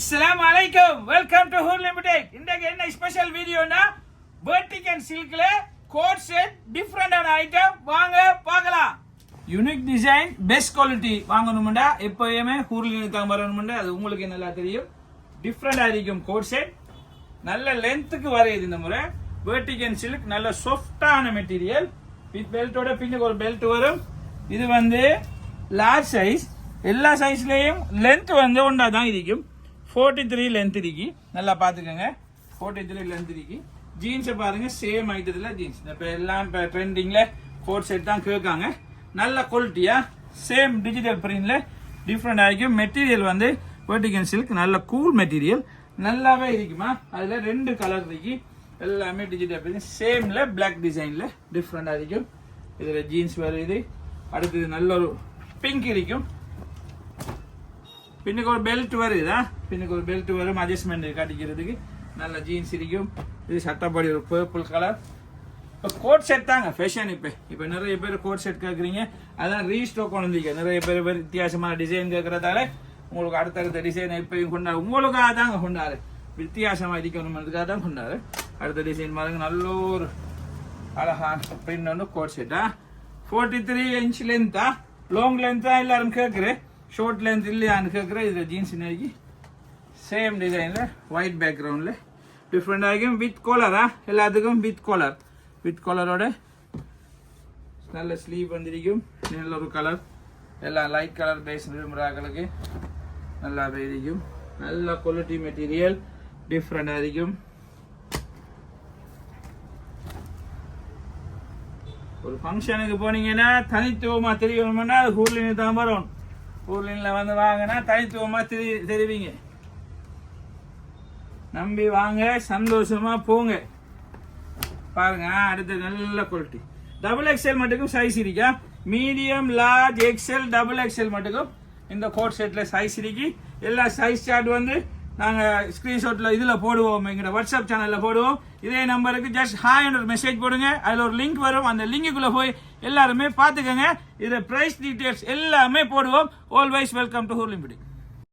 அஸ்ஸலாமு அலைக்கும், welcome to ஹூர் limited. இன்றைக்கு என்ன ஸ்பெஷல் வீடியோனா பர்டிக் அண்ட் சில்க்ல கோட் செட் டிஃப்ரெண்டான ஐட்டம் வாங்க பார்க்கலாம். யூனிக் டிசைன், பெஸ்ட் குவாலிட்டி வாங்கணும்டா எப்பயுமே ஹூர்ல தான் வரணும்டா, அது உங்களுக்கு நல்லா தெரியும். டிஃப்ரெண்டா இருக்கும் கோட் செட், நல்ல லென்த்துக்கு வரையுது இந்த முறை. பர்டிக் அண்ட் சில்க் நல்ல சாஃப்டான மெட்டீரியல், வித் பெல்ட்டோட பின்னுக்கு ஒரு பெல்ட் வரும். இது வந்து லார்ஜ் சைஸ், எல்லா சைஸ்லயும் லென்த் வந்து ஒன்றா தான் இருக்கும். 43 லென்த் இருக்கு, நல்லா பாத்துக்கோங்க. 43 லென்த் இருக்கு. ஜீன்ஸை பாருங்க, சேம் ஐட்டத்துல ஜீன்ஸ். இப்ப எல்லாம் இப்ப ட்ரெண்டிங்ல கோட் செட் தான் கேட்காங்க. நல்ல குவாலிட்டியா, சேம் டிஜிட்டல் பிரிண்ட்ல டிஃப்ரெண்ட் ஆகிக்கும். மெட்டீரியல் வந்து பர்டிக் அண்ட் சில்க் நல்ல கூல் மெட்டீரியல், நல்லாவே இருக்குமா. அதுல 2 கலர் இருக்கு, எல்லாமே டிஜிட்டல் பிரிண்ட், சேம்ல பிளாக் டிசைன்ல டிஃப்ரெண்டா இருக்கும். இதுல ஜீன்ஸ் வருது. அடுத்தது நல்ல ஒரு பிங்க் இருக்கும். பின்னுக்கு ஒரு பெல்ட் வருதா, பின்னுக்கு ஒரு பெல்ட் வரும் அட்ஜஸ்ட்மெண்ட் காட்டிக்கிறதுக்கு. நல்ல ஜீன்ஸ் இருக்கும். இது சட்டப்படி ஒரு பர்பிள் கலர். இப்போ கோட் செட் தாங்க ஃபேஷன். இப்போ நிறைய பேர் கோட் செட் கேட்குறீங்க, அதான் ரீஸ்டாக் கொண்டிருக்கீங்க. நிறைய பேர் வித்தியாசமான டிசைன் கேட்கறதால உங்களுக்கு அடுத்தடுத்த டிசைன் எப்பயும் கொண்டாடு, உங்களுக்காக தாங்க கொண்டாடு, வித்தியாசமா இருக்கணும்ன்றதுக்காக தான் கொண்டாடு. அடுத்த டிசைன் பாருங்க, நல்ல ஒரு அழகான பிரிண்ட் ஒன்று கோட் செட்டா. 43 இன்ச் லென்த்தா, லாங் லென்த்தா எல்லாரும் கேட்குறேன், ஷார்ட் லென்த் இல்லையான்னு கேட்குறேன். இதில் ஜீன்ஸ் இன்னைக்கு சேம் டிசைனில் ஒயிட் பேக்ரவுண்டில் டிஃப்ரெண்ட் ஆகியும். வித் காலரா, எல்லாத்துக்கும் வித் காலர், வித் காலரோட நல்ல ஸ்லீவ் வந்துருக்கும். நல்ல ஒரு கலர், எல்லாம் லைட் கலர் பேஸ் விரும்புகிறாங்களுக்கு நல்லாவே இருக்கும். நல்ல குவாலிட்டி மெட்டீரியல், டிஃப்ரெண்டாக இருக்கும். ஒரு ஃபங்க்ஷனுக்கு போனீங்கன்னா தனித்துவமாக தெரியணும்னா அது ஹூர்லின்னு தான் வரும். ஊர்ல வந்து வாங்கினா தனித்துவமா தெரிவிங்க. நம்பி வாங்க, சந்தோஷமா போங்க. பாருங்க, அடுத்த நல்ல குவாலிட்டி. டபுள் எக்ஸ்எல் மட்டுக்கும் சைஸ் இருக்கா. Medium, large, XL, double XL மட்டுக்கும் இந்த கோட் செட்ல சைஸ் இருக்கு. எல்லா சைஸ் சார்ட் வந்து நாங்க ஸ்கிரீன்ஷாட்ல இதுல போடுவோம், எங்க வாட்ஸ்அப் சேனல்ல போடுவோம். இதே நம்பருக்கு ஜஸ்ட் ஹாய் ஒரு மெசேஜ் போடுங்க, அதுல ஒரு லிங்க் வரும். அந்த லிங்குக்குள்ள போய் எல்லாருமே பாத்துக்கோங்க. இதுல பிரைஸ் டீடைல்ஸ் எல்லாமே போடுவோம். Always welcome to ஹூர் limited.